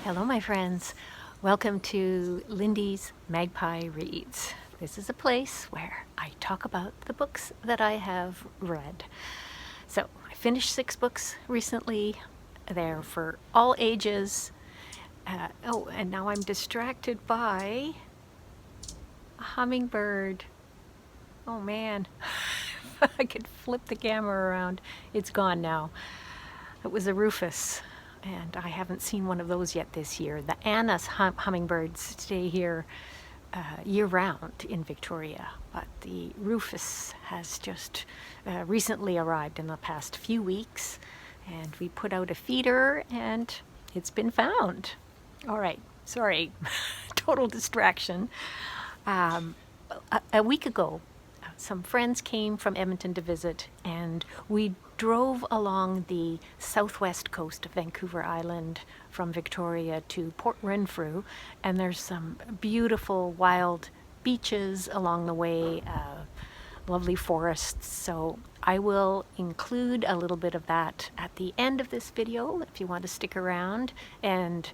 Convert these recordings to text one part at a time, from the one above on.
Hello, my friends. Welcome to Lindy's Magpie Reads. This is a place where I talk about the books that I have read. So, I finished 6 books recently. They're for all ages. And now I'm distracted by a hummingbird. Oh man, I could flip the camera around. It's gone now. It was a rufous. And I haven't seen one of those yet this year. The Anna's hummingbirds stay here year-round in Victoria, but the rufous has just recently arrived in the past few weeks, and we put out a feeder, and it's been found. All right, sorry, total distraction. A week ago, some friends came from Edmonton to visit, and we drove along the southwest coast of Vancouver Island from Victoria to Port Renfrew, and there's some beautiful wild beaches along the way, lovely forests. So I will include a little bit of that at the end of this video if you want to stick around, and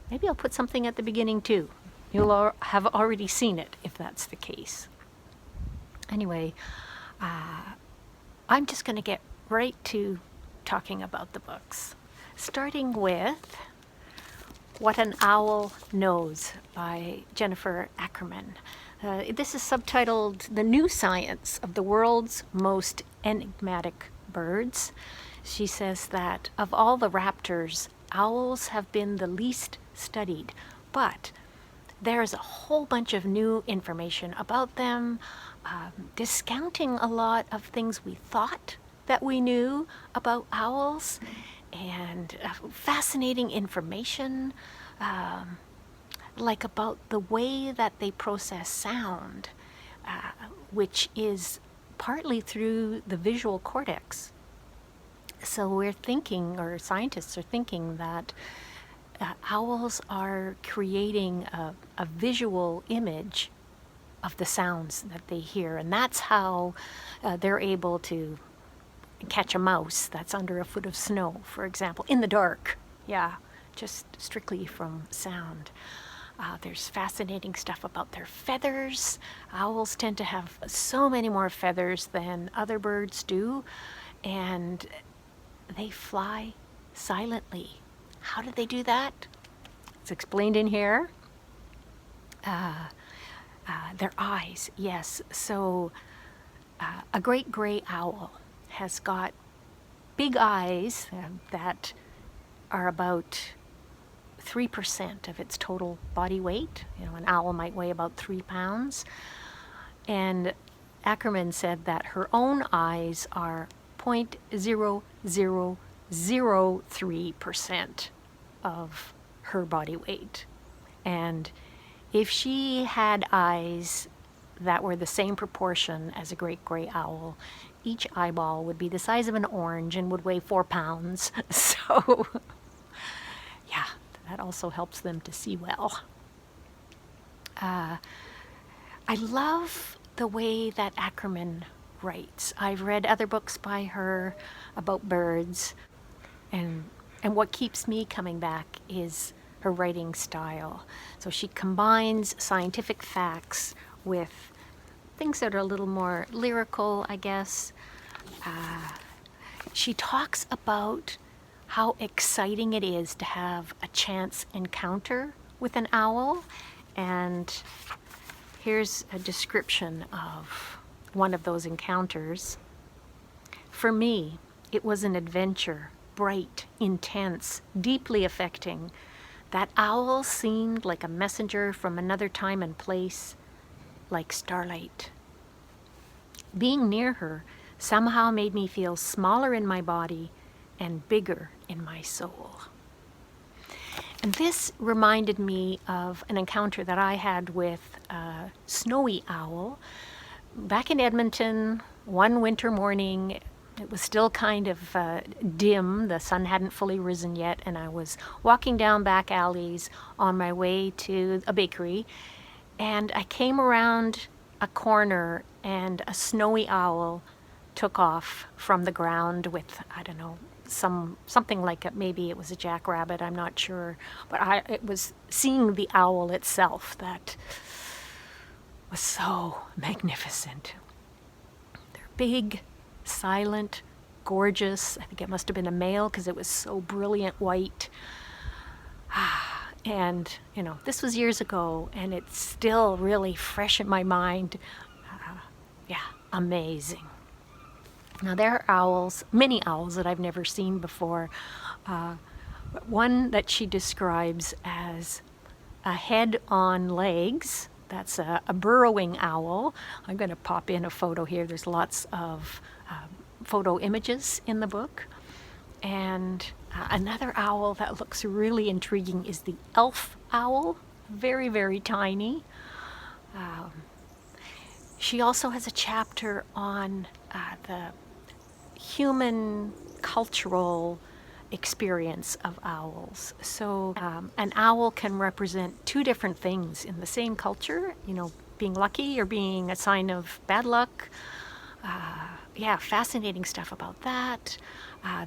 maybe I'll put something at the beginning too. You'll have already seen it if that's the case. Anyway, I'm just going to get right to talking about the books, starting with What an Owl Knows by Jennifer Ackerman. This is subtitled The New Science of the World's Most Enigmatic Birds. She says that of all the raptors, owls have been the least studied, but there's a whole bunch of new information about them, discounting a lot of things we thought that we knew about owls, and fascinating information, like about the way that they process sound, which is partly through the visual cortex. So we're thinking, or scientists are thinking, that owls are creating a visual image of the sounds that they hear, and that's how they're able to catch a mouse that's under a foot of snow, for example, in the dark. Yeah, just strictly from sound. There's fascinating stuff about their feathers. Owls tend to have so many more feathers than other birds do, and they fly silently. How do they do that? It's explained in here. Their eyes, yes. So a great gray owl has got big eyes that are about 3% of its total body weight. You know, an owl might weigh about 3 pounds. And Ackerman said that her own eyes are 0.0003% of her body weight. And if she had eyes that were the same proportion as a great gray owl, each eyeball would be the size of an orange and would weigh 4 pounds. So, yeah, that also helps them to see well. I love the way that Ackerman writes. I've read other books by her about birds, and what keeps me coming back is her writing style. So she combines scientific facts with things that are a little more lyrical, I guess. She talks about how exciting it is to have a chance encounter with an owl, and here's a description of one of those encounters. For me, it was an adventure, bright, intense, deeply affecting. That owl seemed like a messenger from another time and place, like starlight. Being near her somehow made me feel smaller in my body and bigger in my soul. And this reminded me of an encounter that I had with a snowy owl. Back in Edmonton, one winter morning, it was still kind of dim. The sun hadn't fully risen yet, and I was walking down back alleys on my way to a bakery, and I came around a corner, and a snowy owl took off from the ground with, I don't know, something like maybe it was a jackrabbit, I'm not sure. But it was seeing the owl itself that was so magnificent. They're big, silent, gorgeous. I think it must have been a male because it was so brilliant white. And, this was years ago, and it's still really fresh in my mind. Yeah, amazing. Now, there are owls, many owls that I've never seen before. But one that she describes as a head on legs, that's a burrowing owl. I'm going to pop in a photo here. There's lots of photo images in the book. And another owl that looks really intriguing is the elf owl, very, very tiny. She also has a chapter on the human cultural experience of owls. So an owl can represent two different things in the same culture, being lucky or being a sign of bad luck. Yeah, fascinating stuff about that.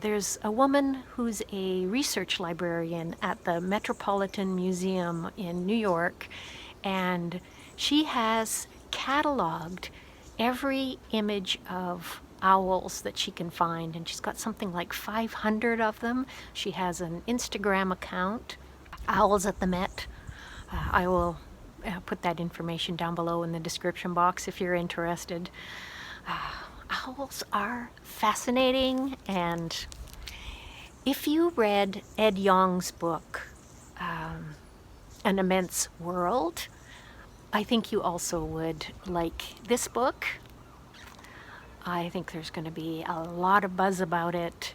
There's a woman who's a research librarian at the Metropolitan Museum in New York, and she has cataloged every image of owls that she can find, and she's got something like 500 of them. She has an Instagram account, Owls at the Met. I will put that information down below in the description box if you're interested. Owls are fascinating, and if you read Ed Yong's book, An Immense World, I think you also would like this book. I think there's going to be a lot of buzz about it.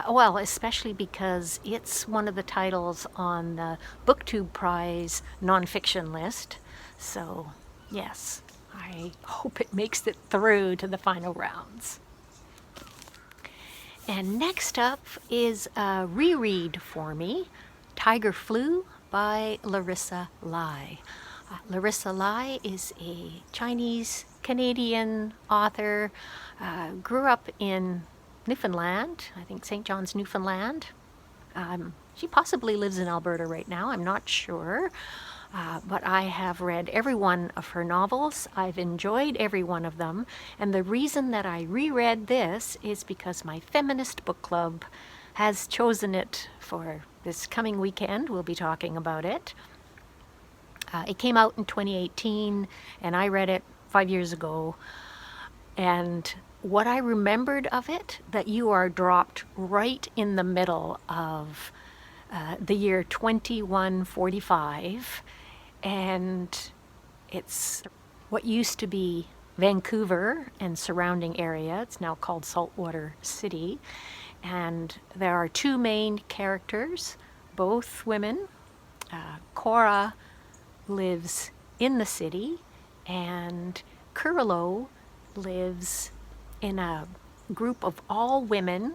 Well, especially because it's one of the titles on the BookTube Prize nonfiction list. So, yes, I hope it makes it through to the final rounds. And next up is a reread for me, Tiger Flu by Larissa Lai. Larissa Lai is a Chinese-Canadian author, grew up in Newfoundland, I think St. John's, Newfoundland. She possibly lives in Alberta right now, I'm not sure. But I have read every one of her novels. I've enjoyed every one of them. And the reason that I reread this is because my feminist book club has chosen it for this coming weekend. We'll be talking about it. It came out in 2018, and I read it 5 years ago. And what I remembered of it, that you are dropped right in the middle of the year 2145, and it's what used to be Vancouver and surrounding area. It's now called Saltwater City, and there are two main characters, both women. Cora lives in the city, and Querido lives in a group of all women.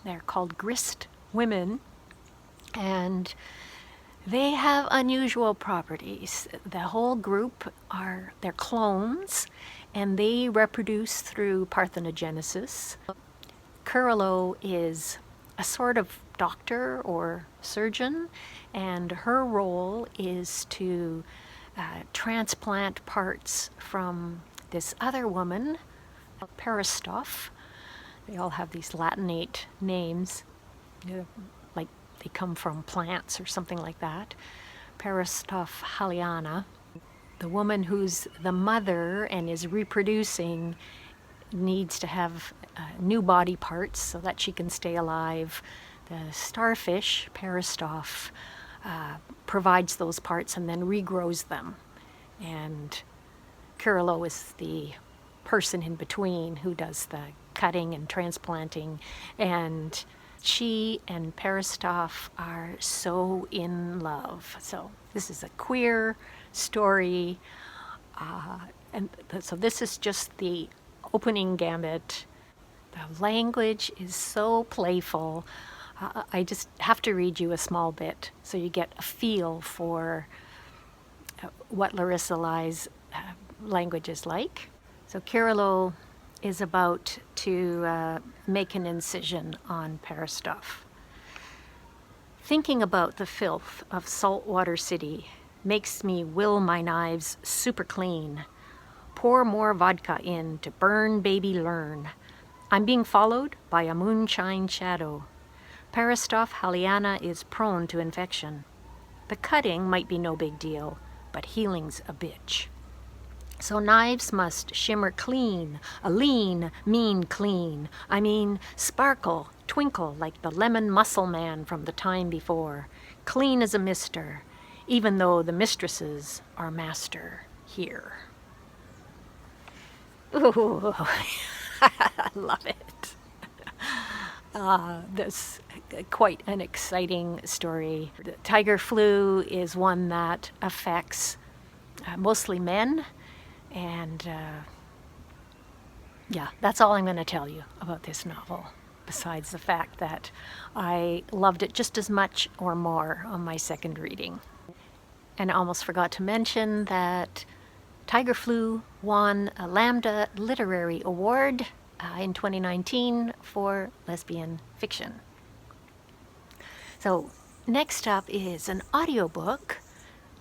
They're called grist women, and they have unusual properties. The whole group they're clones, and they reproduce through parthenogenesis. Querido is a sort of doctor or surgeon, and her role is to transplant parts from this other woman, Peristoph. They all have these Latinate names, like they come from plants or something like that. Peristoph Halliana. The woman who's the mother and is reproducing needs to have new body parts so that she can stay alive. The starfish, Peristoph, provides those parts and then regrows them. And Querido is the person in between who does the cutting and transplanting. And she and Peristoph are so in love. So this is a queer story. So this is just the opening gambit. The language is so playful. I just have to read you a small bit so you get a feel for what Larissa Lai's language is like. So Querido is about to make an incision on Peristov. Thinking about the filth of saltwater city makes me will my knives super clean. Pour more vodka in to burn baby learn. I'm being followed by a moonshine shadow. Peristov Halyana is prone to infection. The cutting might be no big deal, but healing's a bitch. So knives must shimmer clean, a lean, mean clean. I mean, sparkle, twinkle like the lemon muscle man from the time before. Clean as a mister, even though the mistresses are master here. Ooh, I love it. This quite an exciting story. The tiger flu is one that affects mostly men. And yeah, that's all I'm going to tell you about this novel, besides the fact that I loved it just as much or more on my second reading. And I almost forgot to mention that Tiger Flu won a Lambda Literary Award in 2019 for lesbian fiction. So next up is an audiobook,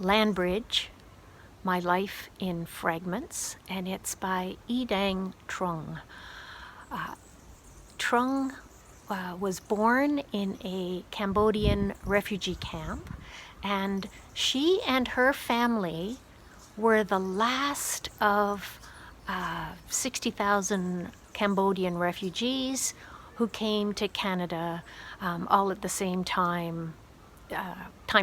Landbridge, My Life in Fragments, and it's by Y-Dang Troeung. Troeung was born in a Cambodian refugee camp, and she and her family were the last of 60,000 Cambodian refugees who came to Canada all at the same time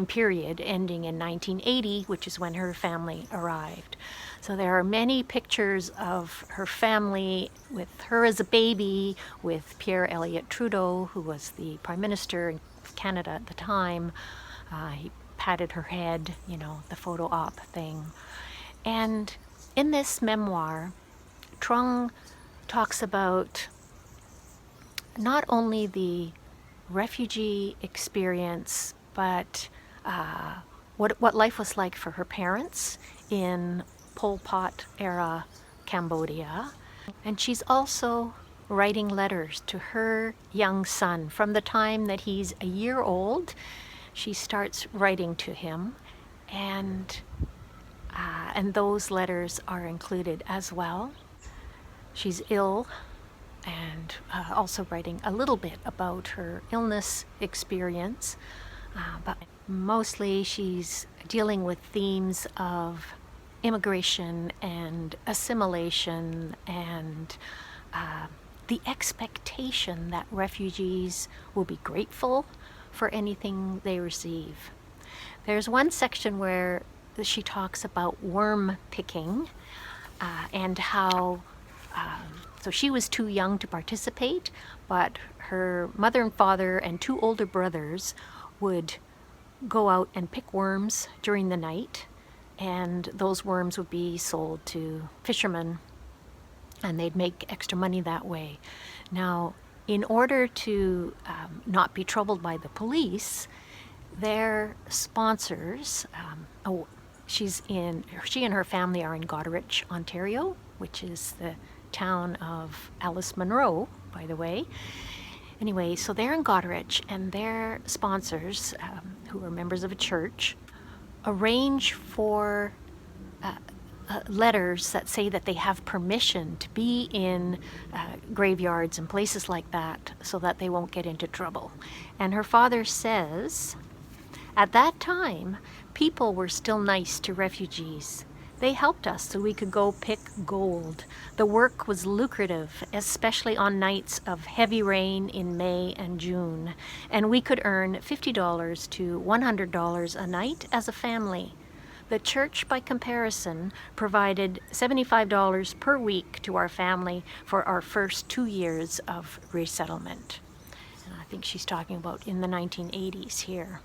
period ending in 1980, which is when her family arrived. So there are many pictures of her family with her as a baby, with Pierre Elliott Trudeau, who was the Prime Minister of Canada at the time. He patted her head, you know, the photo op thing. And in this memoir, Troeung talks about not only the refugee experience, but what life was like for her parents in Pol Pot era Cambodia. And she's also writing letters to her young son. From the time that he's a year old, she starts writing to him, and those letters are included as well. She's ill, and also writing a little bit about her illness experience. But mostly she's dealing with themes of immigration and assimilation and the expectation that refugees will be grateful for anything they receive. There's one section where she talks about worm picking and how so she was too young to participate, but her mother and father and two older brothers would go out and pick worms during the night, and those worms would be sold to fishermen, and they'd make extra money that way. Now, in order to not be troubled by the police, their sponsors, she and her family are in Goderich, Ontario, which is the town of Alice Munro, by the way. Anyway, so they're in Goderich, and their sponsors, who are members of a church, arrange for letters that say that they have permission to be in graveyards and places like that so that they won't get into trouble. And her father says, at that time, people were still nice to refugees. They helped us so we could go pick gold. The work was lucrative, especially on nights of heavy rain in May and June, and we could earn $50 to $100 a night as a family. The church, by comparison, provided $75 per week to our family for our first 2 years of resettlement. And I think she's talking about in the 1980s here.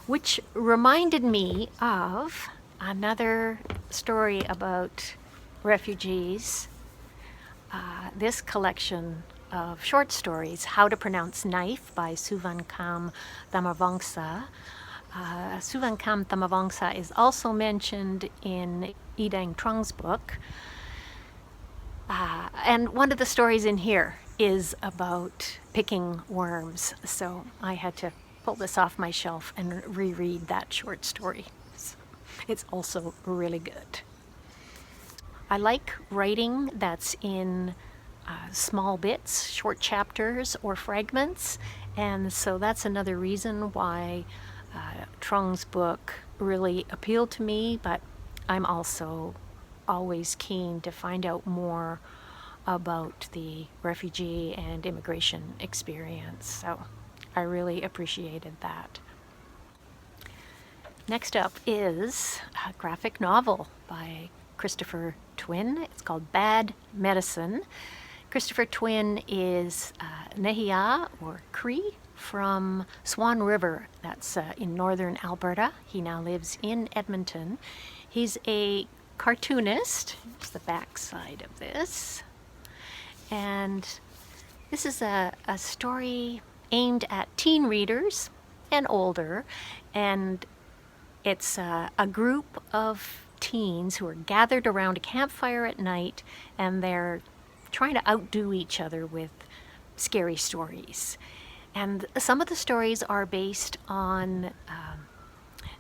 Which reminded me of another story about refugees. This collection of short stories, How to Pronounce Knife by Suvankam Thamavongsa. Suvankam Thamavongsa is also mentioned in Y-Dang Troeung's book. And one of the stories in here is about picking worms, so I had to pull this off my shelf and reread that short story. So it's also really good. I like writing that's in small bits, short chapters or fragments, and so that's another reason why Troeung's book really appealed to me, but I'm also always keen to find out more about the refugee and immigration experience, so I really appreciated that. Next up is a graphic novel by Christopher Twin. It's called Bad Medicine. Christopher Twin is Nehiyaw, or Cree, from Swan River. That's in northern Alberta. He now lives in Edmonton. He's a cartoonist. Here's the back side of this. And this is a story aimed at teen readers and older. And it's a group of teens who are gathered around a campfire at night, and they're trying to outdo each other with scary stories. And some of the stories are based on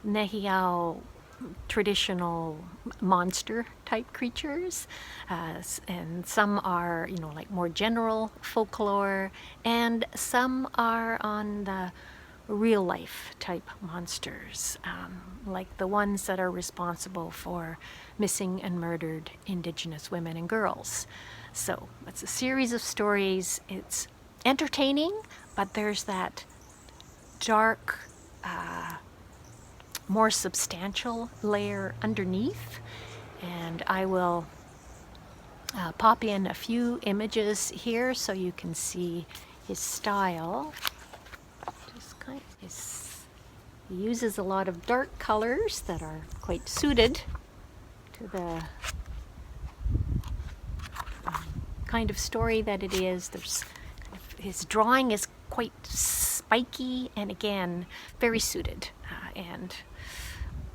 Nehiyaw traditional monster type creatures, and some are, like more general folklore, and some are on the real life type monsters, like the ones that are responsible for missing and murdered Indigenous women and girls. So it's a series of stories. It's entertaining, but there's that dark, more substantial layer underneath. And I will pop in a few images here so you can see his style. He uses a lot of dark colors that are quite suited to the kind of story that it is. His drawing is quite spiky and, again, very suited. And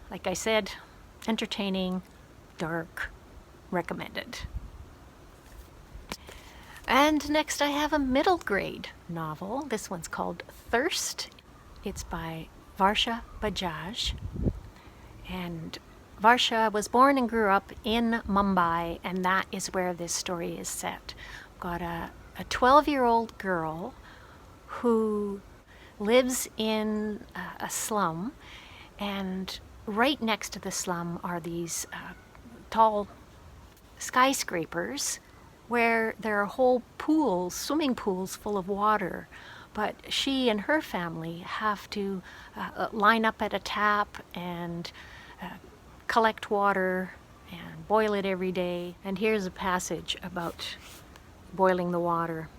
like I said, entertaining, dark, recommended. And next I have a middle grade novel. This one's called Thirst. It's by Varsha Bajaj. And Varsha was born and grew up in Mumbai, and that is where this story is set. We've got a 12-year-old girl who lives in a slum, and right next to the slum are these tall skyscrapers where there are whole pools, swimming pools full of water. But she and her family have to line up at a tap and collect water and boil it every day. And here's a passage about boiling the water.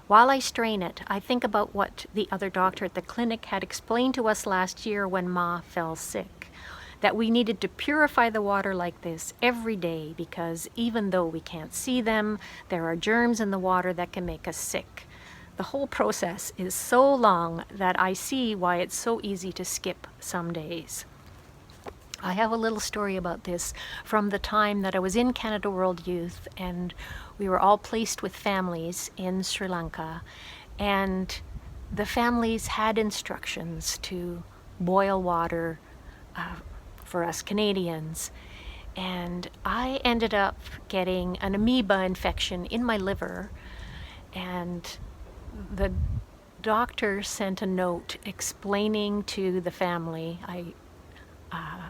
While I strain it, I think about what the other doctor at the clinic had explained to us last year when Ma fell sick, that we needed to purify the water like this every day because even though we can't see them, there are germs in the water that can make us sick. The whole process is so long that I see why it's so easy to skip some days. I have a little story about this from the time that I was in Canada World Youth, and we were all placed with families in Sri Lanka, and the families had instructions to boil water for us Canadians. And I ended up getting an amoeba infection in my liver, and the doctor sent a note explaining to the family.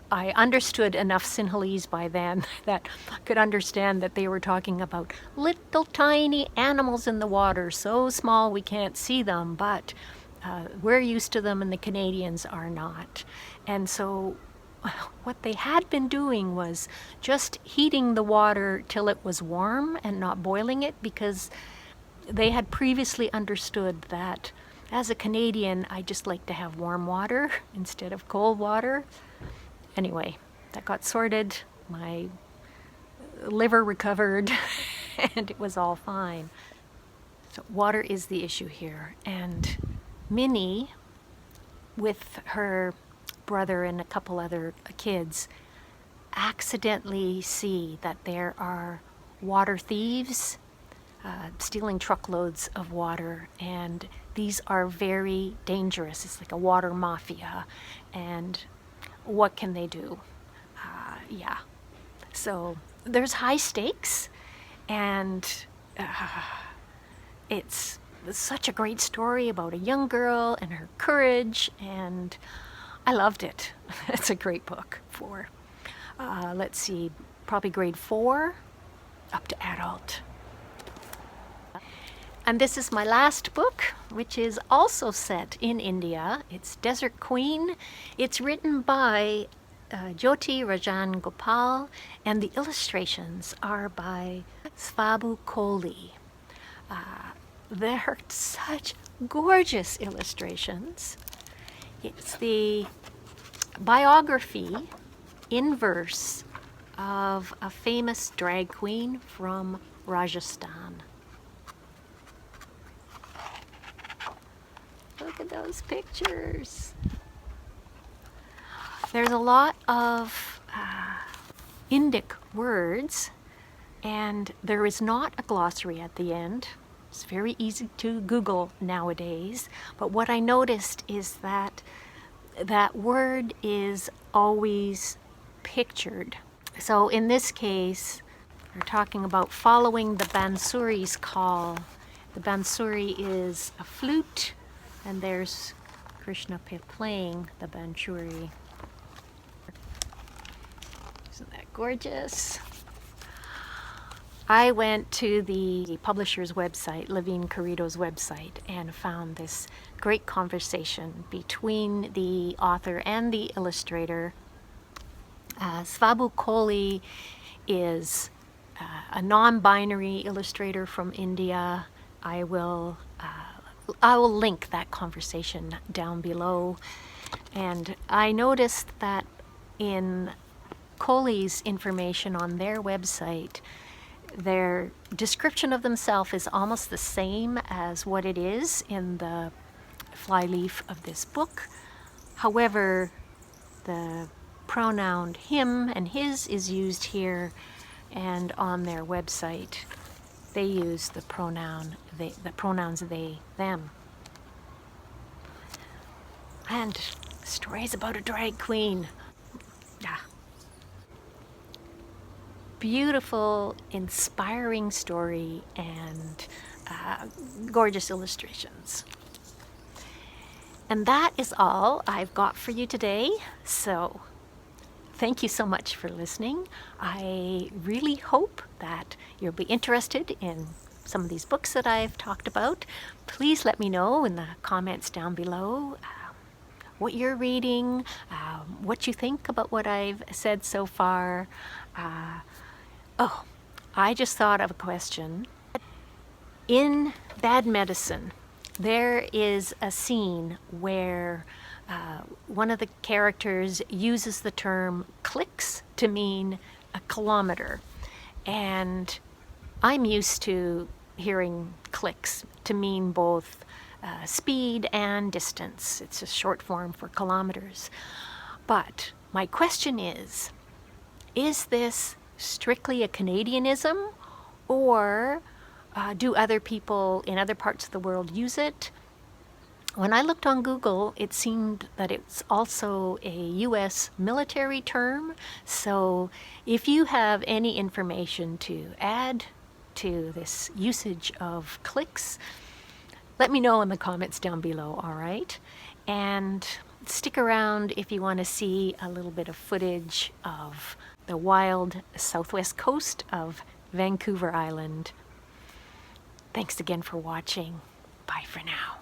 I understood enough Sinhalese by then that I could understand that they were talking about little tiny animals in the water, so small we can't see them, but we're used to them and the Canadians are not. And so what they had been doing was just heating the water till it was warm and not boiling it, because they had previously understood that as a Canadian, I just like to have warm water instead of cold water. Anyway, that got sorted, my liver recovered, and it was all fine. So water is the issue here. And Minnie, with her brother and a couple other kids, accidentally see that there are water thieves stealing truckloads of water, and these are very dangerous. It's like a water mafia, and what can they do? Yeah. So there's high stakes, and it's such a great story about a young girl and her courage, and I loved it. It's a great book for, let's see, probably grade 4 up to adult. And this is my last book, which is also set in India. It's Desert Queen. It's written by Jyoti, Rajan, Gopal, and the illustrations are by Svabhu Kohli. They're such gorgeous illustrations. It's the biography in verse of a famous drag queen from Rajasthan. Look at those pictures. There's a lot of Indic words, and there is not a glossary at the end. It's very easy to Google nowadays, but what I noticed is that that word is always pictured. So in this case, we're talking about following the Bansuri's call. The Bansuri is a flute, and there's Krishna playing the Bansuri. Isn't that gorgeous? I went to the publisher's website, Levine Querido's website, and found this great conversation between the author and the illustrator. Svabhu Kohli is a non-binary illustrator from India. I will link that conversation down below. And I noticed that in Kohli's information on their website, their description of themselves is almost the same as what it is in the flyleaf of this book. However, the pronoun him and his is used here, and on their website they use the pronouns they, them. And stories about a drag queen. Yeah. Beautiful, inspiring story, and gorgeous illustrations. And that is all I've got for you today. So thank you so much for listening. I really hope that you'll be interested in some of these books that I've talked about. Please let me know in the comments down below what you're reading, what you think about what I've said so far. Oh, I just thought of a question. In Bad Medicine, there is a scene where one of the characters uses the term clicks to mean a kilometer. And I'm used to hearing clicks to mean both speed and distance. It's a short form for kilometers. But my question is this strictly a Canadianism, or do other people in other parts of the world use it? When I looked on Google, it seemed that it's also a U.S. military term. So if you have any information to add to this usage of clicks, let me know in the comments down below, all right? And stick around if you want to see a little bit of footage of the wild southwest coast of Vancouver Island. Thanks again for watching. Bye for now.